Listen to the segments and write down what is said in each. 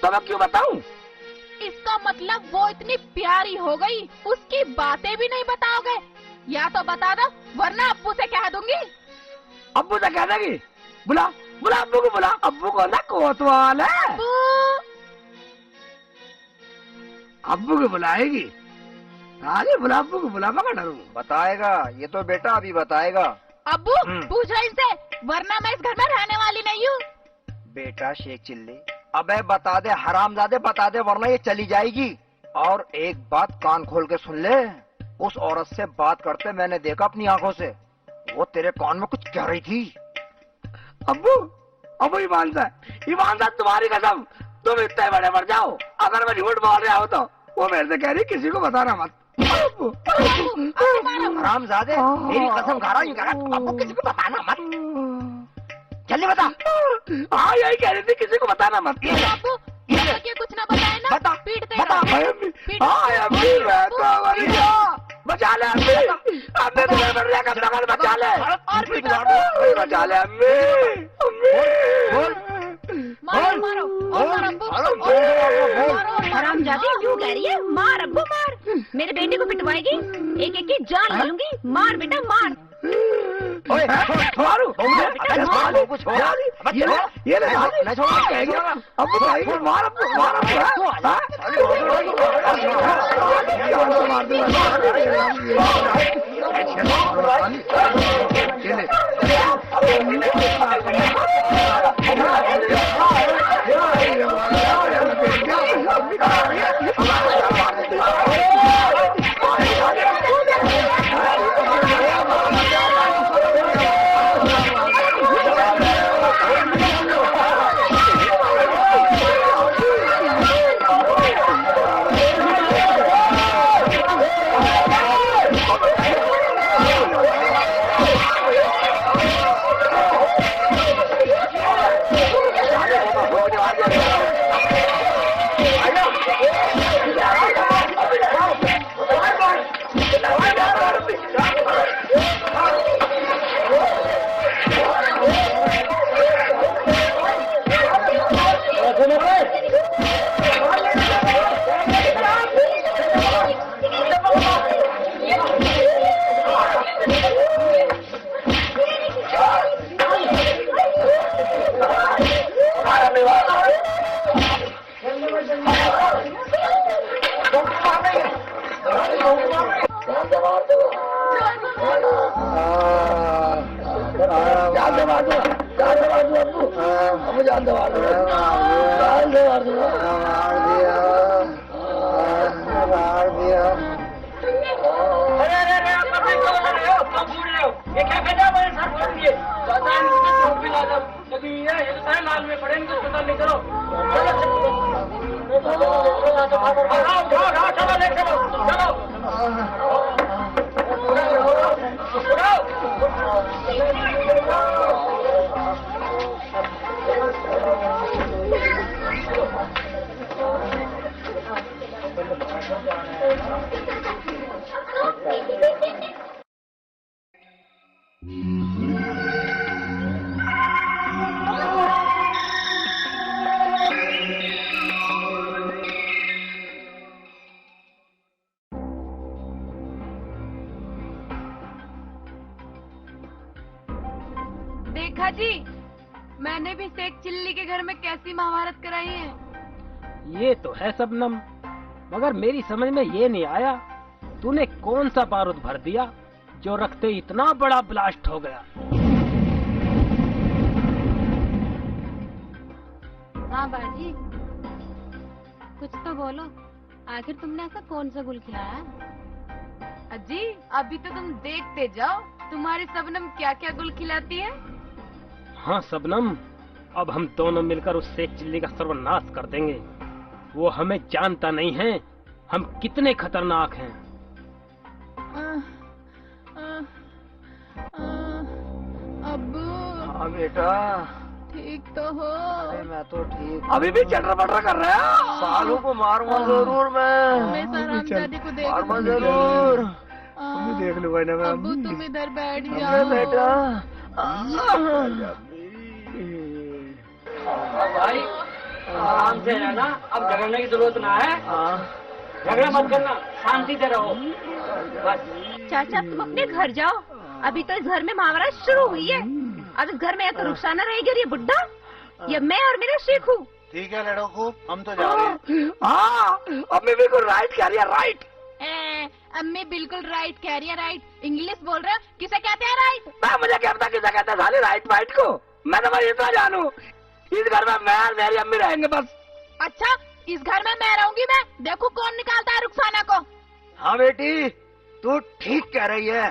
तो मैं क्यों बताऊं? इसका मतलब वो इतनी प्यारी हो गई, उसकी बातें भी नहीं बताओगे? या तो बता दो, वरना अब्बू से कह दूंगी। अब्बू से कह देगी? बुला बुला अब्बू को, बुला अब्बू को ना कोतवाल है। अब्बू को बुलाएगी? आगे बुला अब्बू को, बुला, मैं डरूं। बताएगा, ये तो बेटा अभी बताएगा। अब्बू पूछो इनसे, वरना मैं इस घर में रहने वाली नहीं हूँ। बेटा शेख चिल्ली, अबे बता दे हरामजादे, बता दे वरना ये चली जाएगी। और एक बात कान खोल के सुन ले, उस औरत से बात करते मैंने देखा अपनी आंखों से, वो तेरे कान में कुछ कह रही थी। अब्बू अब्बू ईमान से तुम्हारी कसम, तुम इतने बड़े मर जाओ, अगर मैं झूठ बोल रहा हूँ तो वो मेरे से कह रही किसी को बताना मत। हरामजादे, मेरी कसम खा रहा हूँ, अब्बू किसी को बताना मत। जल्दी बता। हाँ यही कह रही थी, किसी को बताना मत। अब्बू ये कुछ ना बताए ना, बता, पीट बता। देगा। हाँ अम्मी, मैं तो बचा ले अम्मी, अम्मी तो मैं मर रहा कब तक, बचा ले और बचा ले अम्मी। मारो मारो और अब्बू, हरामजादी क्यों कह रही है? मार अब्बू मार, मेरे बेटे को पिटवाएगी, एक एक की जान ले लूंगी। मार बेटा मार। ओए मारू, कुछ हो ये ले अब्बू कहेगी, मार अब्बू, मार अब्बू। देखा जी, मैंने भी शेख चिल्ली के घर में कैसी महाभारत कराई है। ये तो है शबनम, मगर मेरी समझ में ये नहीं आया, तूने कौन सा बारूद भर दिया जो रखते इतना बड़ा ब्लास्ट हो गया। हाँ बाजी, कुछ तो बोलो, आखिर तुमने ऐसा कौन सा गुल खिलाया? अजी अभी तो तुम देखते जाओ, तुम्हारी शबनम क्या क्या गुल खिलाती है। हाँ शबनम, अब हम दोनों मिलकर उस शेख चिल्ली का सर्वनाश कर देंगे। वो हमें जानता नहीं है हम कितने खतरनाक हैं। अब्बू। हाँ बेटा, ठीक तो हो? अरे मैं तो ठीक। अभी भी चटर पटर कर रहे हो? सालों को मारूंगा जरूर मैं हरामजादी को देख मारूंगा जरूर। देख लूंगा ना मैं। अब्बू तुम इधर बैठ जाओ। बेटा भाई आराम से रहना, अब झगड़ने की जरूरत ना है। झगड़ा मत करना, शांति से रहो बस। चाचा तुम अपने घर जाओ, अभी तो इस घर में महाभारत शुरू हुई है। अब इस घर में या तो रुखसाना रहेगी और ये बुड्ढा, या मैं और मेरा शेखू। ठीक है लड़को, हम तो जा रहे हैं। हाँ, अम्मी बिल्कुल राइट कह रही है, राइट। अम्मी बिल्कुल राइट कह रही है, राइट। इंग्लिश बोल रहे हो, किसे कहते हैं राइट? मैं मुझे क्या पता किसे कहते हैं साले राइट वाइट को। मैं तो भाई इतना जानू, इस घर में मैं और मेरी अम्मी रहेंगे बस। अच्छा, इस घर में मैं रहूंगी। मैं देखूं कौन निकालता है रुखसाना को। हाँ बेटी, तू ठीक कह रही है,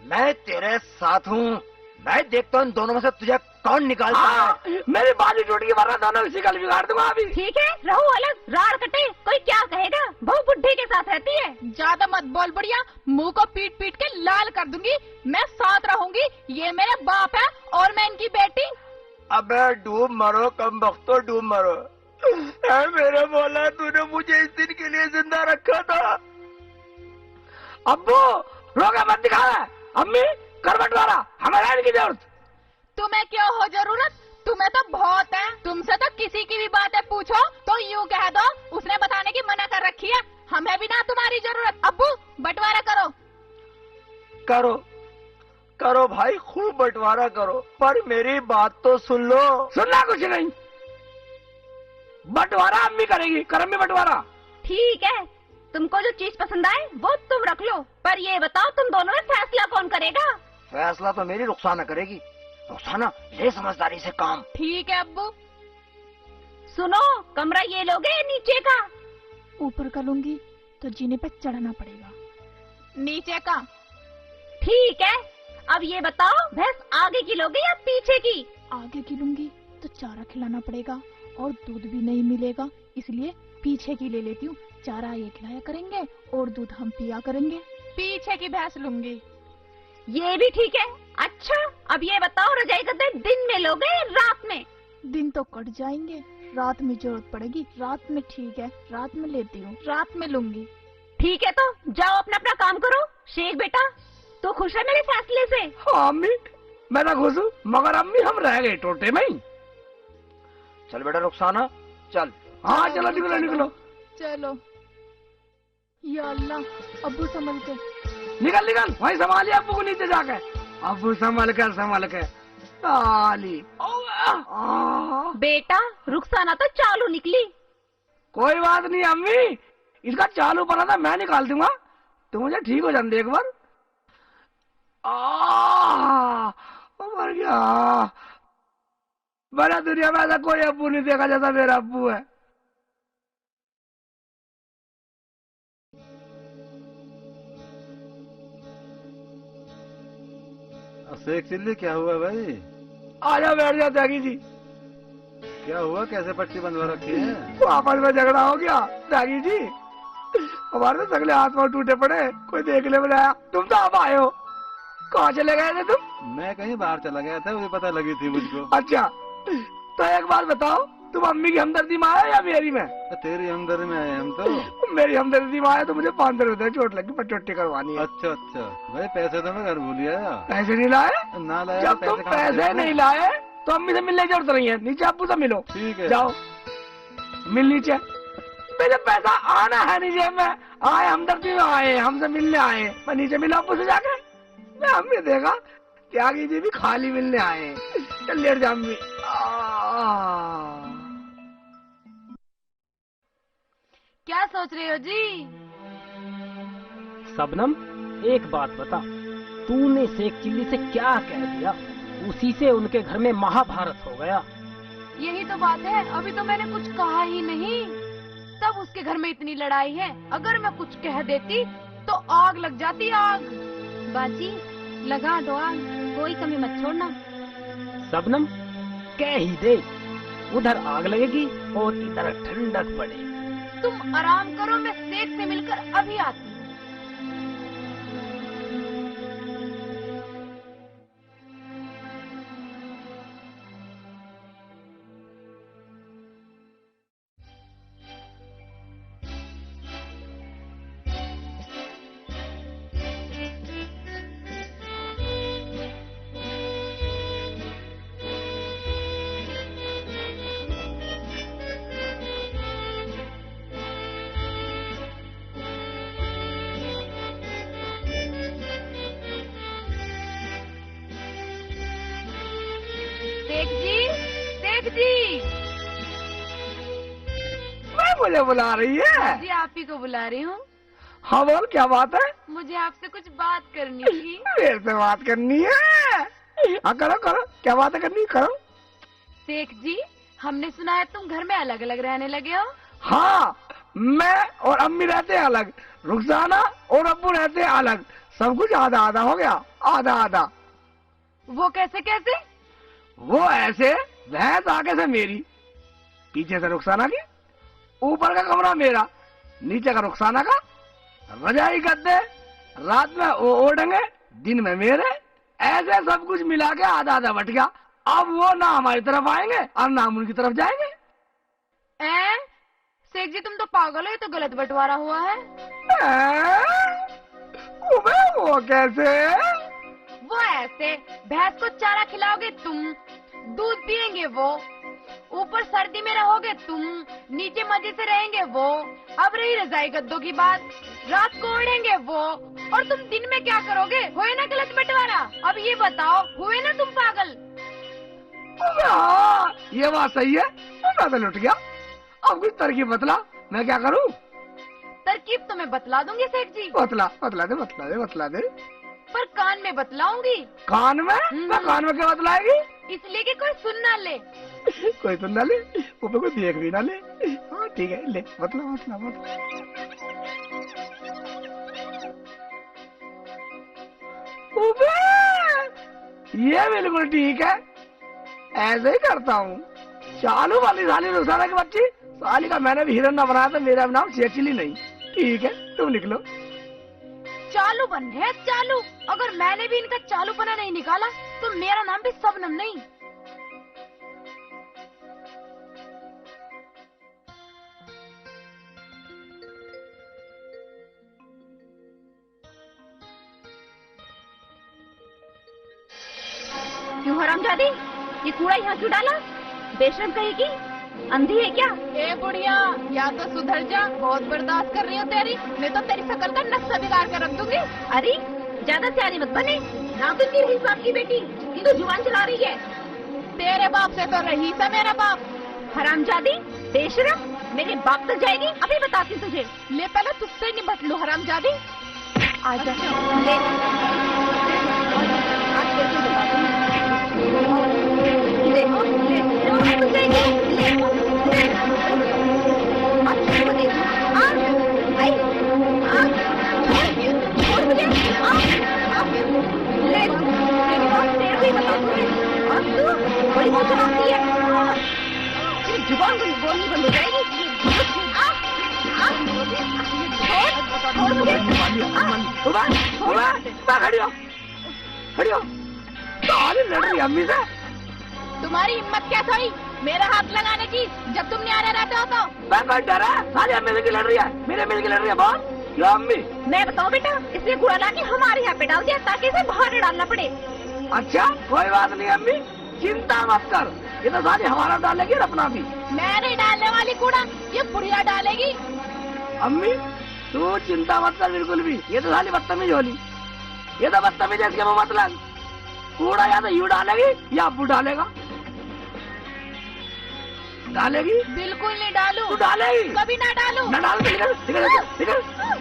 मैं तेरे साथ हूँ। मैं देखता हूँ इन दोनों में से तुझे कौन निकालता है। मेरी बाली टूट गई, वरना दोनों इसी कल बिगाड़ दूंगा अभी। ठीक है, रहो अलग, राड़ कटे, कोई क्या कहेगा। बहू बुढ़े के साथ रहती है। ज्यादा मत बोल बुढ़िया, मुंह को पीट पीट के लाल कर दूंगी। मैं साथ रहूंगी, ये मेरे बाप है और मैं इनकी बेटी। अबे डूब मरो कम बख्तो, डूब मरो। ऐ मेरे मौला, तूने मुझे इस दिन के लिए जिंदा रखा था। अब्बू रोका मत दिखा है। अम्मी कर बंटवारा, हमें रहने की जरूरत। तुम्हें क्यों हो जरूरत? तुम्हें तो बहुत है। तुमसे तो किसी की भी बातें पूछो तो यूं कह दो उसने बताने की मना कर रखी है। हमें भी ना तुम्हारी जरूरत। अब्बू बंटवारा करो। करो करो भाई, खूब बंटवारा करो, पर मेरी बात तो सुन लो। सुनना कुछ नहीं, बंटवारा अम्मी करेगी। कर अम्मी बंटवारा। ठीक है, तुमको जो चीज पसंद आए वो तुम रख लो, पर ये बताओ तुम दोनों में फैसला कौन करेगा? फैसला तो मेरी रुखसाना करेगी। रुखसाना ले समझदारी से काम। ठीक है अब्बू। सुनो, कमरा ये लोगे नीचे का? ऊपर का लूंगी तो जीने पे चढ़ना पड़ेगा। नीचे का। ठीक है, अब ये बताओ भैंस आगे की लोगे या पीछे की? आगे की लूंगी तो चारा खिलाना पड़ेगा और दूध भी नहीं मिलेगा, इसलिए पीछे की ले लेती हूँ। चारा ये खिलाया करेंगे और दूध हम पिया करेंगे। पीछे की भैंस लूंगी। ये भी ठीक है। अच्छा, अब ये बताओ रजाई गद्दे दिन में लोगे या रात में? दिन तो कट जाएंगे, रात में जरूरत पड़ेगी। रात में ठीक है, रात में लेती हूँ, रात में लूंगी। ठीक है, तो जाओ अपना अपना काम करो। शेख बेटा, तू खुश है मेरे फैसले से? हाँ अम्मी, मैं तो खुश हूँ, मगर अम्मी हम रह गए टोटे में ही। चल बेटा रुखसाना, चल। हाँ चलो, निकलो निकलो। चलो। या अल्लाह, अब्बू संभल के। निकल निकल, वहीं संभालिए अब्बू को नीचे जाके। अब्बू संभल के ताली। बेटा, रुखसाना तो चालू निकली। कोई बात नहीं अम्मी, इसका चालू पना था मैं निकाल दूंगा। तो मुझे ठीक हो जाने दे एक बार। मर गया। बड़ा दुनिया में ऐसा कोई अब्बू नहीं देखा जैसा मेरा अब्बू है। शेख चिल्ली, क्या हुआ भाई? आजा बैठ जा त्यागी जी। क्या हुआ, कैसे पट्टी बंधवा रखी है? तो आपस में झगड़ा हो गया त्यागी जी। हमारे तो सगले हाथ पांव टूटे पड़े, कोई देखने में आया। तुम तो अब आए हो, कहाँ चले गए थे तुम? मैं कहीं बाहर चला गया था, मुझे पता लगी थी मुझको। अच्छा, तो एक बात बताओ, तुम अम्मी की हमदर्दी में आए या मेरी में? तेरी हमदर्दी में आए हम तो। मेरी हमदर्दी में आए तो मुझे 500 रुपए चोट लगी, पचोटी करवानी है। अच्छा अच्छा भाई, पैसे तो मैं घर भूल आया। पैसे नहीं लाए? ना लाया। जब तुम पैसे नहीं लाए तो अम्मी से मिलने की जरूरत नहीं है। नीचे अब्बू से मिलो। ठीक है, जाओ मिल नीचे। मेरे पैसा आना है नीचे में। आए हमदर्दी में आए, हमसे मिलने आए। मैं नीचे मिला अब्बू से जाके। मैं हमने देखा त्यागी जी भी खाली मिलने आए। चल लेट जा अम्मी। क्या सोच रहे हो जी? शबनम, एक बात बता, तूने शेख चिल्ली से क्या कह दिया? उसी से उनके घर में महाभारत हो गया। यही तो बात है, अभी तो मैंने कुछ कहा ही नहीं, तब उसके घर में इतनी लड़ाई है। अगर मैं कुछ कह देती तो आग लग जाती, आग। बाजी, लगा दो आग, कोई कमी मत छोड़ना। शबनम, कह ही दे, उधर आग लगेगी और इधर ठंडक पड़ेगी। तुम आराम करो, मैं शेख से मिलकर अभी आती हूँ। शेख जी मैं मुझे बुला रही है? जी आप ही को बुला रही हूँ। हाँ बोल, क्या बात है? मुझे आपसे कुछ बात करनी थी। मेरे से बात करनी है? हाँ करो करो, क्या बात है करनी, करो। शेख जी हमने सुना है तुम घर में अलग अलग रहने लगे हो। हाँ, मैं और अम्मी रहते हैं अलग, रुखसाना और अब्बू रहते हैं अलग, सब कुछ आधा आधा हो गया, आधा आधा। वो कैसे कैसे? वो ऐसे, भैंस आगे से मेरी, पीछे से रुखसाना की, ऊपर का कमरा मेरा, नीचे का रुखसाना का, रजाई गद्दे, रात में वो ओढ़ेंगे, दिन में मेरे, ऐसे सब कुछ मिला के आधा आधा बट गया। अब वो ना हमारी तरफ आएंगे और ना हम उनकी तरफ जाएंगे। शेख जी तुम तो पागल हो, ये तो गलत बंटवारा हुआ है। वो कैसे? वो ऐसे, भैंस को चारा खिलाओगे तुम, दूध पियेंगे वो, ऊपर सर्दी में रहोगे तुम, नीचे मजे से रहेंगे वो। अब रही रजाई गद्दों की बात, रात को ओढ़ेंगे वो, और तुम दिन में क्या करोगे? हुए ना गलत बंटवारा? अब ये बताओ, हुए ना तुम पागल? हाँ, ये बात सही है, मैं तो लुट गया। अब कुछ तरकीब बतला, मैं क्या करूं? तरकीब तो मैं बतला दूंगी शेख जी, बतला बतला दे, बतला दे, बतला दे। पर कान में बतलाऊंगी। कान में? मैं कान में क्या बतलाएगी? इसलिए कि कोई सुन ना ले। कोई सुन ना ले, ऊपर कोई देख भी ना ले। हाँ ठीक है, ले बतला बतला बतला। ये बिल्कुल ठीक है, ऐसे ही करता हूँ। चालू वाली साली रुखसाना की बच्ची, साली का मैंने भी हिरन ना बनाया तो मेरा नाम शेखचिल्ली नहीं। ठीक है, तुम निकलो। चालू बन है चालू, अगर मैंने भी इनका चालूपना नहीं निकाला तो मेरा नाम भी शबनम नहीं। क्यों हरामजादी, ये कूड़ा यहाँ क्यों डाला? बेशरम कहेगी, अंधी है क्या? ए बुढ़िया, या तो सुधर जा, बहुत बर्दाश्त कर रही हूँ तेरी, मैं तो तेरी शकल का नक्शा बिगाड़ कर रख दूंगी। अरे ज्यादा सियानी मत बने, ना तो तेरी हिसाब की बेटी, ये तो जुबान चला रही है। तेरे बाप से तो रही था मेरा बाप। हरामजादी, बेशरम, मेरे बाप तक जाएगी, अभी बताती तुझे। ले पहले तुझसे निपट लूं हरामजादी। आजा, ले, आज तेरे को बता दूंगी। ले, ले, ले, ले, ले, अच्छा को देखो, आई, छोड़ मुझे, ले, तेरी बात तेरे को ही बता दूंगी। अब तू बड़ी मुँह चलाती है, तेरी जुबान बोलनी बंद हो जाएगी। छोड़ मुझे, खड़ी हो, साली लड़ रही अम्मी से। तुम्हारी हिम्मत कैसे हुई मेरा हाथ लगाने की, जब तुम न्यारे रहते हो तो? मैं कोई डर है? साली अम्मी से लड़ रही है, मेरे मिल के लड़ रही है। बोल क्या अम्मी? मैं बताऊं बेटा, इसलिए कूड़ा लाके हमारे यहाँ पे डाल दिया ताकि इसे बाहर न डालना पड़े। अच्छा कोई बात नहीं अम्मी, चिंता मत कर, ये तो साली हमारा डालेगी और अपना भी। मैं नहीं डालने वाली कूड़ा, ये बुढ़िया डालेगी। अम्मी तू चिंता मत कर बिल्कुल भी, ये तो साली बदतमीज होली, ये तो बदतमीज है, इसके मुँह मत लग। कूड़ा या तो यू डालेगी या अब्बू डालेगा। डालेगी? बिल्कुल नहीं डालू। तू डालेगी? कभी ना डालू। न डाल तो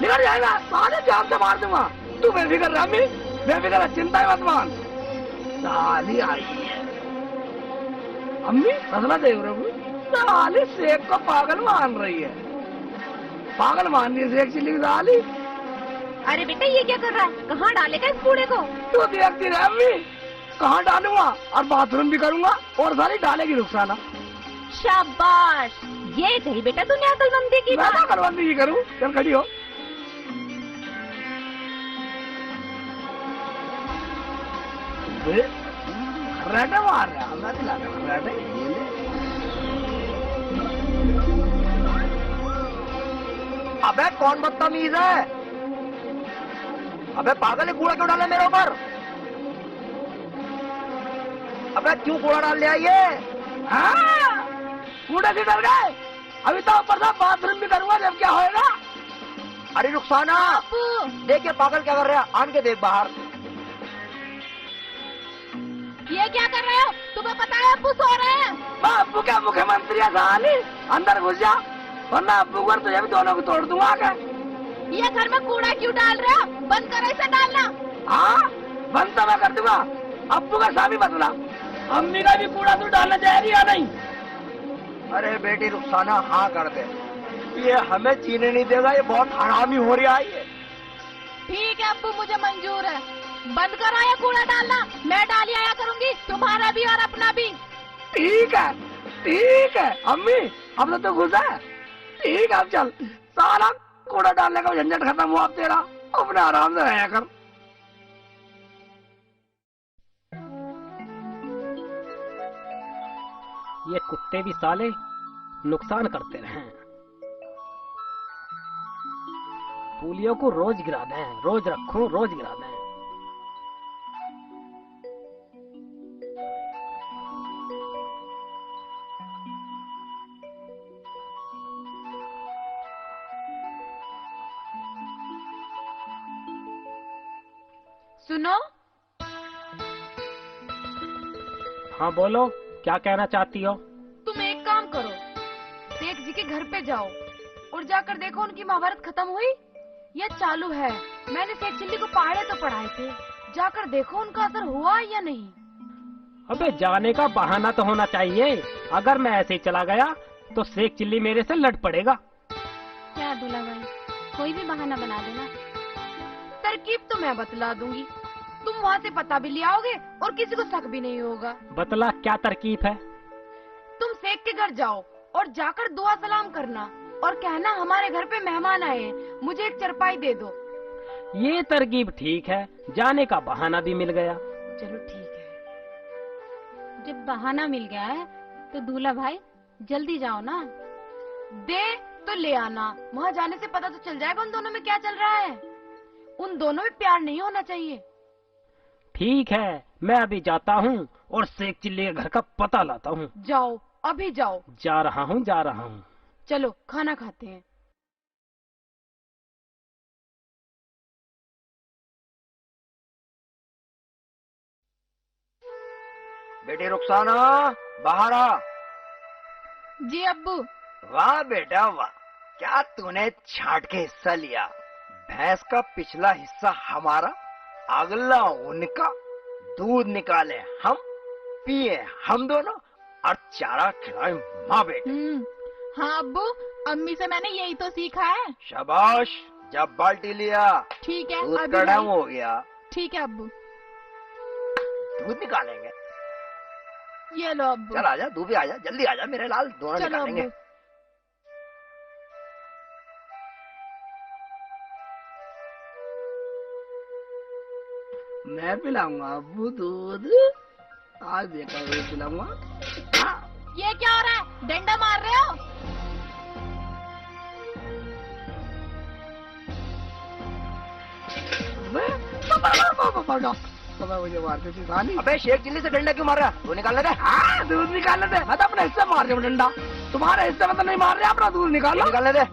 निकल जाएगा, साले जान से मार दूंगा। तू बेफिक्र रह अम्मी, बेफिक्र है, चिंता मत मान। साली आई है अम्मी, फसला देव रघु, साली शेख को पागल मान रही है, पागल मान रही है शेखचिल्ली की साली। अरे बेटा ये क्या कर रहा है, कहाँ डालेगा इस कूड़े को? तू देखती रह अम्मी, कहाँ डालूंगा, और बाथरूम भी करूंगा, और सारी डालेगी रुखसाना। शाबाश, ये कही बेटा तूने अकलमंदी की मैं बात। अकलमंदी की करूँ? चल खड़ी हो। खर्राटे मार रहा है, मैं दिलाता खर्राटे, ये ले। अबे कौन बदतमीज है? अबे पागल है, कूड़ा क्यों डाला मेरे ऊपर? अबे क्यों कूड़ा डाल लिया ये? हाँ, कूड़े से डर गए, अभी तो ऊपर से बाथरूम भी करूंगा, जब क्या होएगा। अरे रुखसाना, देख ये पागल क्या कर रहा है, आन के देख बाहर। ये क्या कर रहे हो? तुम्हें पता है अब्बू सो रहे हैं। अब्बू क्या मुख्यमंत्री है साली, अंदर घुस जा वरना अब्बू को तुझे भी दोनों को तोड़ दूंगा आके। ये घर में कूड़ा क्यों डाल रहे हो? बंद करो इसे डालना। हाँ बंद तो मैं कर दूंगा। अब्बू का सामी बदला, अम्मी का भी कूड़ा तू डालना चाहेगी या नहीं? अरे बेटी रुखसाना हाँ कर दे, ये हमें जीने नहीं देगा, ये बहुत हरामी हो रहा है ये। ठीक है अब्बू, मुझे मंजूर है। बंद करो ये कूड़ा डालना, मैं डाल आया करूंगी, तुम्हारा भी और अपना भी। ठीक है अम्मी, अब तो तू खुश है। ठीक है अब चल, सारा कूड़ा डालने का झंझट खत्म हुआ अब तेरा, अपने आराम से रहा कर। ये कुत्ते भी साले नुकसान करते रहे। पुलियों को रोज गिरा दें, रोज रखूं रोज गिरा दें। सुनो, हाँ बोलो, क्या कहना चाहती हो? तुम एक काम करो, शेख जी के घर पे जाओ और जाकर देखो उनकी महाभारत खत्म हुई या चालू है। मैंने शेख चिल्ली को पहाड़े तो पढ़ाए थे, जाकर देखो उनका असर हुआ या नहीं। अबे जाने का बहाना तो होना चाहिए। अगर मैं ऐसे ही चला गया तो शेख चिल्ली मेरे से लड़ पड़ेगा। क्या दूल्हा भाई, कोई भी बहाना बना देना। तरकीब तो मैं बतला दूंगी, तुम वहाँ से पता भी ले आओगे और किसी को शक भी नहीं होगा। बतला क्या तरकीब है? तुम शेख के घर जाओ और जाकर दुआ सलाम करना और कहना हमारे घर पे मेहमान आए हैं, मुझे एक चरपाई दे दो। ये तरकीब ठीक है, जाने का बहाना भी मिल गया। चलो ठीक है। जब बहाना मिल गया है तो दूल्हा भाई जल्दी जाओ ना। दे तो ले आना, वहाँ जाने से पता तो चल जाएगा उन दोनों में क्या चल रहा है। उन दोनों में प्यार नहीं होना चाहिए। ठीक है, मैं अभी जाता हूँ और शेख चिल्ली के घर का पता लाता हूँ। जाओ, अभी जाओ। जा रहा हूँ। चलो खाना खाते हैं। बेटी रुखसाना बाहर आ। जी अब्बू। वाह बेटा वाह, क्या तूने छांट के हिस्सा लिया। भैंस का पिछला हिस्सा हमारा, अगला उनका। दूध निकाले हम, पिए हम दोनों और चारा खिलाए माँ बेटे। हाँ अब्बू, अम्मी से मैंने यही तो सीखा है। शाबाश, जब बाल्टी लिया ठीक है, दूध अभी कड़म नहीं। हो गया। ठीक है अब्बू। दूध निकालेंगे, ये लो अब्बू। चल आजा, तू भी आजा, जल्दी आजा मेरे लाल, दोनों चलो निकालेंगे। अब्बू। मैं पिलाऊंगा अब्बू दूध, आज देखा पिलाऊंगा। ये क्या हो रहा है? डंडा मार रहे हो? मुझे मारते थी साली। अबे शेख चिल्ली से डंडा क्यों मार रहा? वो निकालने दे। हाँ दूध निकालने दे, मैं तो अपने हिस्से मार रहा हूँ डंडा, तुम्हारे हिस्से में तो नहीं मार रहे, अपना दूध निकालो। निकालने दे।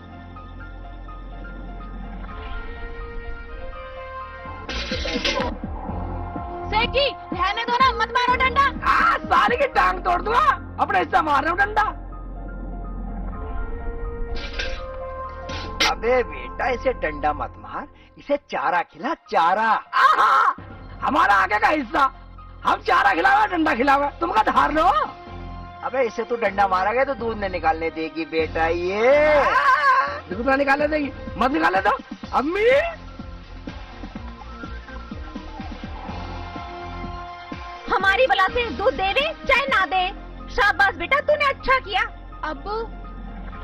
सेठी, रहने दो ना, मत मारो डंडा। हाँ साली की टांग तोड़ दूंगा, अपने हिस्से मार रहा हूँ डंडा। अबे बेटा इसे डंडा मत मार, इसे चारा खिला, चारा। हमारा आगे का हिस्सा, हम चारा खिलावे डंडा खिलावे, तुम का धार लो। अबे इसे तू डंडा मारेगा तो दूध नहीं निकालने देगी बेटा ये। दूध ना निकालने देगी, मत निकाले दो। अम्मी हमारी बला से दूध देवे चाहे ना दे। शाबाश बेटा, तूने अच्छा किया। अब्बू,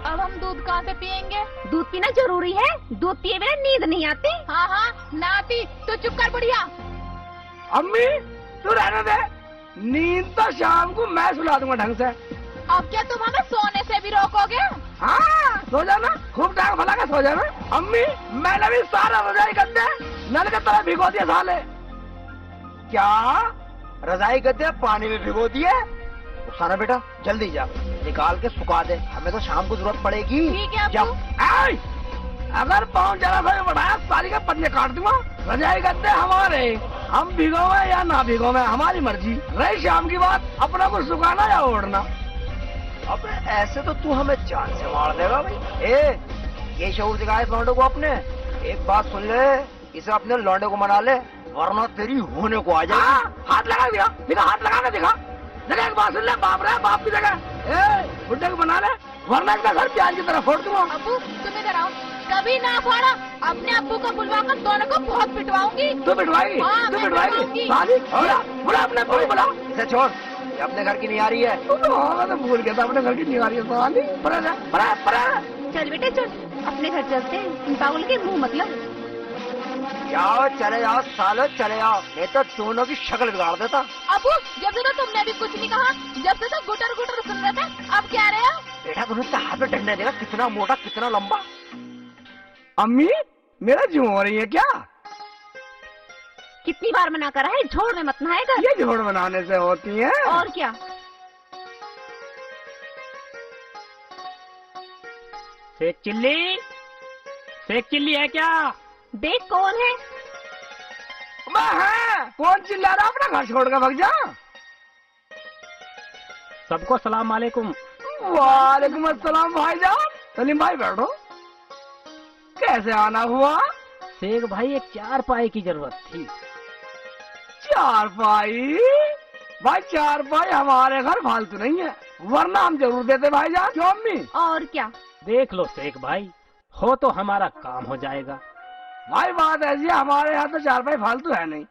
अब हम दूध कहाँ से पियेंगे? दूध पीना जरूरी है, दूध पिए बिना नींद नहीं आती। हाँ हाँ, ना आती तो चुप कर बुढ़िया। अम्मी तू रहने दे, नींद तो शाम को मैं सुला दूंगा ढंग से। अब क्या तुम हमें सोने से भी रोकोगे? हाँ सो जाना, खूब टांग फैला के सो जाना। अम्मी मैंने भी सारा रजाई गद्दे नल के तरह भिगो दिया साले। क्या रजाई गद्दे पानी में भिगो दिए? रुखसाना बेटा जल्दी जा, निकाल के सुखा दे, हमें तो शाम को जरूरत पड़ेगी। ठीक है जा। अब्बू। अगर पाँव जरा सा भी बढ़ाया साली के पन्ने काट दूंगा। रजाई गद्दे हमारे, हम भिगोवे या ना भिगोवे हमारी मर्जी। रही शाम की बात, अपना को सुखाना या ओढ़ना। अबे ऐसे तो तू हमें जान से मार देगा भाई। ये शऊर सिखाए इस लौंडे को अपने। एक बात सुन ले, इसे अपने लौंडे को मना ले, वरना तेरी होने को आ जाएगी। हाथ लगा दिया, बिना हाथ लगा के दिखा। जगह एक बात सुन ले, बाप रहा बाप की जगह। बुड्ढे को बना ले, वरना इसका घर प्याज की तरह फोड़ दूंगा। अब्बू तुम इधर आओ। कभी ना फाड़ा, अपने अब्बू को बुलवाकर दोनों को बहुत पिटवाऊंगी। तू पिटवाएगी? हाँ, तू मैं पिटवाएगी? पिटवाऊंगी। साली, बुला अपने अब्बू को बुला। इसे छोड़, ये अपने घर की नहीं आ रही है। मैं तो भूल गया था अपने घर की निवारी है। साली, परा। चल बेटे चल, अपने घर चलते हैं। इन पागल के मुंह मतलब। जाओ चले जाओ सालो, चले जाओ, नहीं तो दोनों की शक्ल बिगाड़ देता। अब्बू जब से तो तुमने भी कुछ नहीं कहा, जब से तो गुटर गुटर सुन रहे थे, अब क्या रहे हो? बेटा तुमने तो हाथ में डंडा देगा, कितना मोटा कितना लंबा। अम्मी मेरा जू हो रही है क्या? कितनी बार मना करा है, झोड़ में मत नहाएगा। ये जोड़ बनाने से होती है। और क्या। शेख चिल्ली है क्या? देख कौन है। मैं है। कौन चिल्ला रहा? अपना घर छोड़ कर भाग जा। सबको सलाम वालेकुम। वालेकुम अस्सलाम भाईजान। सलीम भाई बैठो। कैसे आना हुआ? शेख भाई एक 4 पाई की जरूरत थी। 4 पाई? भाई 4 पाई हमारे घर फालतू नहीं है, वरना हम जरूर देते भाईजान। क्यों अम्मी? और क्या। देख लो शेख भाई, हो तो हमारा काम हो जाएगा। भाई बात ऐसी है, हमारे यहाँ तो 4 पाई फालतू है नहीं।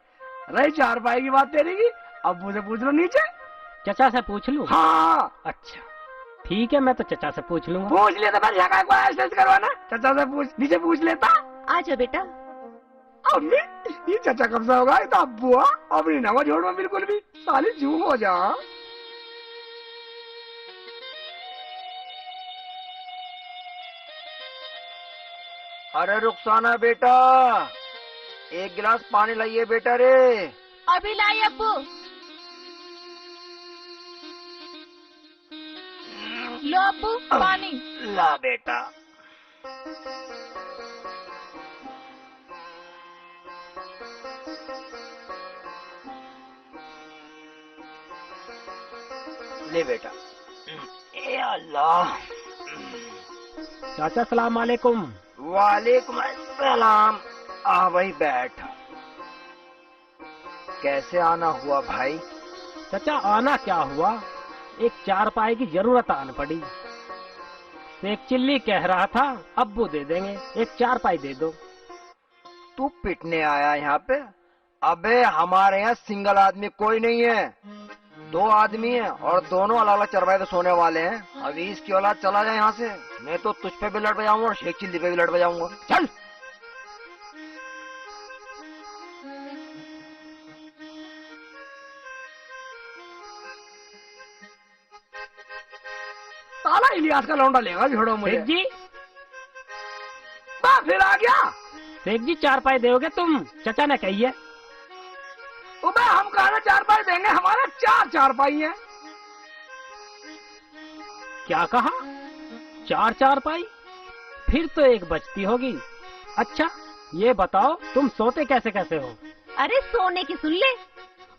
रही 4 पाई की बात तेरी की, अब्बू से पूछ लो नीचे। चचा से पूछ लूं? हाँ अच्छा ठीक है, मैं तो चचा से पूछ लूंगा। पूछ लेता, फिर यहाँ को ऐसे करवाना। चचा से पूछ, नीचे पूछ लेता। आ जाओ बेटा। अम्मी ये चचा कब से होगा? ये तो अब्बू अब नहीं ना छोड़ में बिल्कुल भी। साली जू हो जा। अरे रुखसाना बेटा, एक गिलास पानी लाइए बेटा रे। अभी लाई अब्बू। लो अब्बू पानी। ला बेटा। ले बेटा। ए अल्लाह। चाचा सलाम वालेकुम। वालेकुम अस्सलाम। आ भाई बैठ। कैसे आना हुआ भाई? चाचा आना क्या हुआ, एक 4 पाई की जरूरत आन पड़ी। शेख चिल्ली कह रहा था अब्बू दे देंगे, एक 4 पाई दे दो। तू पिटने आया यहाँ पे? अबे हमारे यहाँ सिंगल आदमी कोई नहीं है, 2 आदमी हैं और दोनों अलग अलग चरवाहे पे सोने वाले हैं। अभी इसकी औलाद चला जाए यहाँ से, मैं तो तुझ पे भी लड़ बजाऊंगा और शेख चिल्ली पे भी लड़ बजाऊंगा। चल। साला इलियास का लौंडा लेगा छोड़ो मुझे। शेख जी, फिर आ गया। शेख जी 4 पाई दोगे तुम? चचा ने कही है। उबे हम कहा 4 पाई देंगे, हमारा 4 पाई है। क्या कहा? 4 पाई? फिर तो एक बचती होगी। अच्छा ये बताओ तुम सोते कैसे कैसे हो? अरे सोने की सुन ले,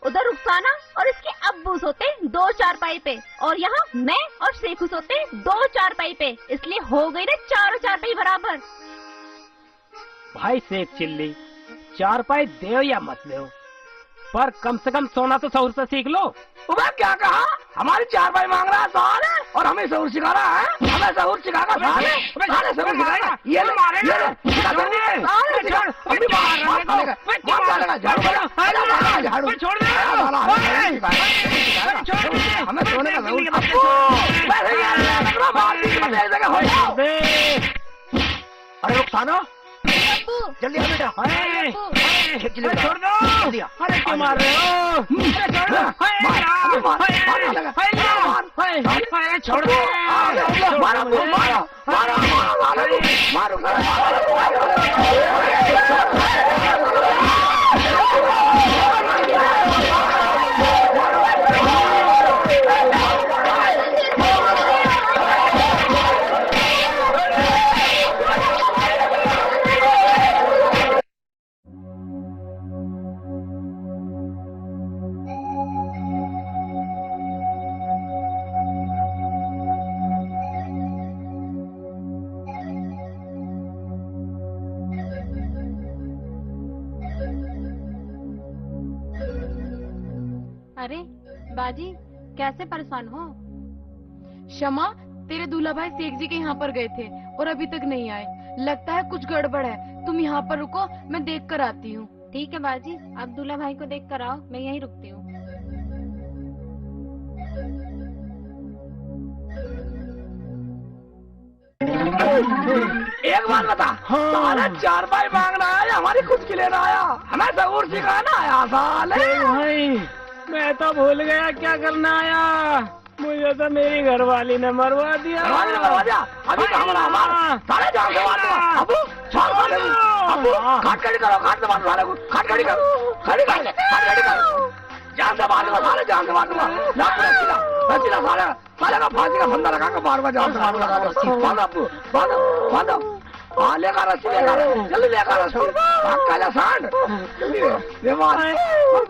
उधर रुखसाना और इसके अब्बू सोते 2 4 पे, और यहाँ मैं और शेखू सोते 2 4 पे, इसलिए हो गई ना 4 4 बराबर। भाई शेख चिल्ली, 4 पाई दे या मत दो, पर कम से कम सोना तो शौर से सीख लो। उबे क्या कहा? हमारी 4 पाई मांग रहा है साले, और हमें शौर सिखा रहा है। हमें शौर सिखाएगा साले, साले शौर सिखाएगा। ये ले, सिखा दो। साले सिखा, अभी मार सालेगा, मार सालेगा, झाड़ू बजा, झाड़ू छोड़ दे। हमें सोने का शौर। अरे यार लगरा मार दी, बता ऐसा हो जाओ। अरे रुखसाना अब्बू जल्दी आ बेटा। छोड़ दो। अरे क्यों मार रहे हो? अरे छोड़ दो। छोड़ दो। अरे बाजी, कैसे परेशान हो? शमा, तेरे दूल्हा भाई शेख जी के यहाँ पर गए थे और अभी तक नहीं आए। लगता है कुछ गड़बड़ है। तुम यहाँ पर रुको, मैं देख कर आती हूँ। ठीक है बाजी, आप दूल्हा भाई को देख कर आओ, मैं यहीं रुकती हूँ। एक बात बता, साला 4 पाई मांगना आया, हमारी खुद की लेना आया, हमें सहूर सिखाना आया साले। भाई मैं तो भूल गया क्या करना आया। मुझे तो मेरी घरवाली ने मरवा दिया। घरवाली ने मरवा दिया? अभी तो हमारा साले जान से मार दूंगा। अबू छोड़ साले को, अबू खाट खड़ी करो, खाट से मार साले को, खाट खड़ी करो, खड़ी कर, खाट खड़ी करो, जान से मार दूंगा साले, जान से मार दूंगा। ना पूरा सीधा साले साले का फांसी का फंदा लगा के मारूंगा, जान से मारूंगा। बांधो अबू, बांधो बांधो, हाँ लेकर रस्सी, लेकर जल्दी लेकर रस्सी, भाग काला सांड जल्दी ले मार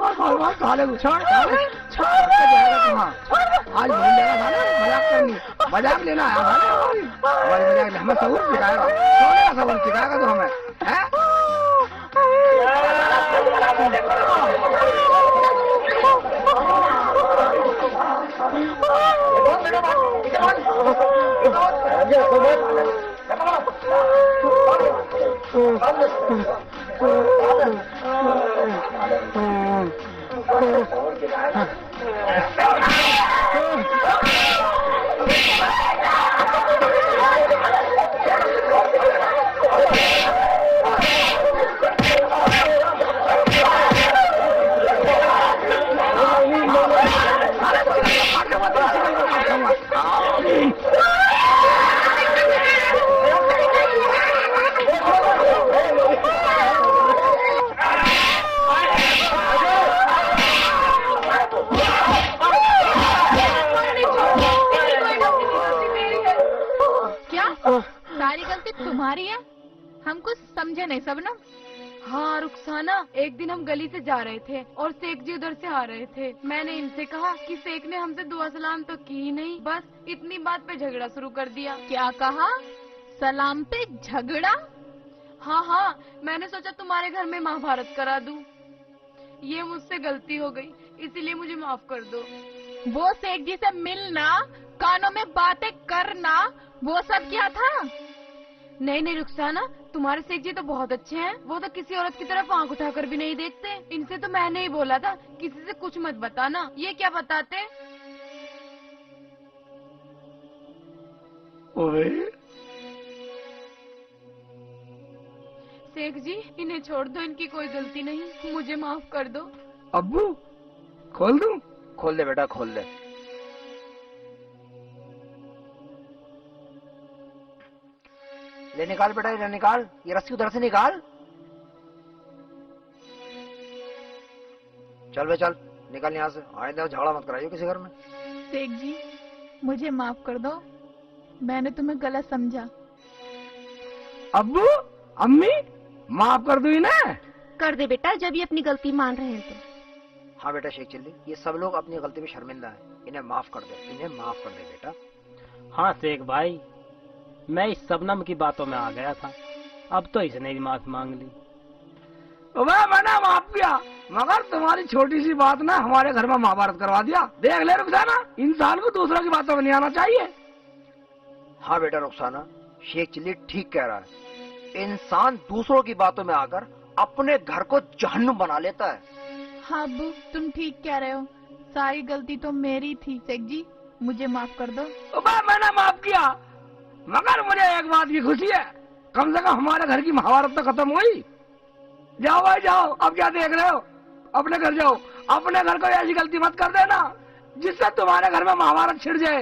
मार साले को, छोड़ छोड़ के जाएगा तू। हाँ आज भूल जाएगा साले, मजाक करनी, मजाक लेना है साले, हमारी मजाक हमें सबूत सिखाएगा, सोने का सबूत सिखाएगा तो हमें है। सारी गलती तुम्हारी है, हम कुछ समझे नहीं सबनम। हाँ रुखसाना, एक दिन हम गली से जा रहे थे और शेख जी उधर से आ रहे थे। मैंने इनसे कहा कि शेख ने हमसे दुआ सलाम तो की ही नहीं, बस इतनी बात पे झगड़ा शुरू कर दिया। क्या कहा? सलाम पे झगड़ा? हाँ हाँ, मैंने सोचा तुम्हारे घर में महाभारत करा दूं। ये मुझसे गलती हो गई, इसीलिए मुझे माफ कर दो। वो शेख जी से मिलना, कानों में बातें करना, वो सब क्या था? नहीं नहीं रुखसाना, तुम्हारे शेख जी तो बहुत अच्छे हैं। वो तो किसी औरत की तरफ आंख उठाकर भी नहीं देखते। इनसे तो मैंने ही बोला था किसी से कुछ मत बताना, ये क्या बताते। ओए शेख जी, इन्हें छोड़ दो, इनकी कोई गलती नहीं, मुझे माफ कर दो। अब्बू खोल दूं? खोल दे बेटा, खोल दे। ले निकाल बेटा, ये निकाल, ये रस्सी उधर से निकाल। चल बे चल, निकल यहाँ से, आइंदा झगड़ा मत कराइयो किसी घर में। शेख जी, मुझे माफ कर दो, मैंने तुम्हें गलत समझा। अब्बू अम्मी माफ कर दूं ना? कर दे बेटा, जब ये अपनी गलती मान रहे हैं तो। हाँ बेटा शेख चिल्ली, ये सब लोग अपनी गलती पे शर्मिंदा है, इन्हें माफ कर दे, इन्हें माफ कर दे बेटा। हाँ शेख भाई, मैं इस सबनम की बातों में आ गया था, अब तो इसने भी माफी मांग ली। मैंने माफ किया, मगर तुम्हारी छोटी सी बात ना हमारे घर में महाभारत करवा दिया। देख ले रुखसाना, इंसान को दूसरों की बातों में नहीं आना चाहिए। हाँ बेटा रुखसाना, शेख चिल्ली ठीक कह रहा है। इंसान दूसरों की बातों में आकर अपने घर को जहन्नुम बना लेता है। हाँ अब्बू, तुम ठीक कह रहे हो, सारी गलती तो मेरी थी। शेख जी, मुझे माफ कर दो। मैंने माफ किया, मगर मुझे एक बात की खुशी है, कम से कम हमारे घर की महाभारत तो खत्म हुई। जाओ भाई जाओ, अब क्या देख रहे हो, अपने घर जाओ। अपने घर को ऐसी गलती मत कर देना जिससे तुम्हारे घर में महाभारत छिड़ जाए।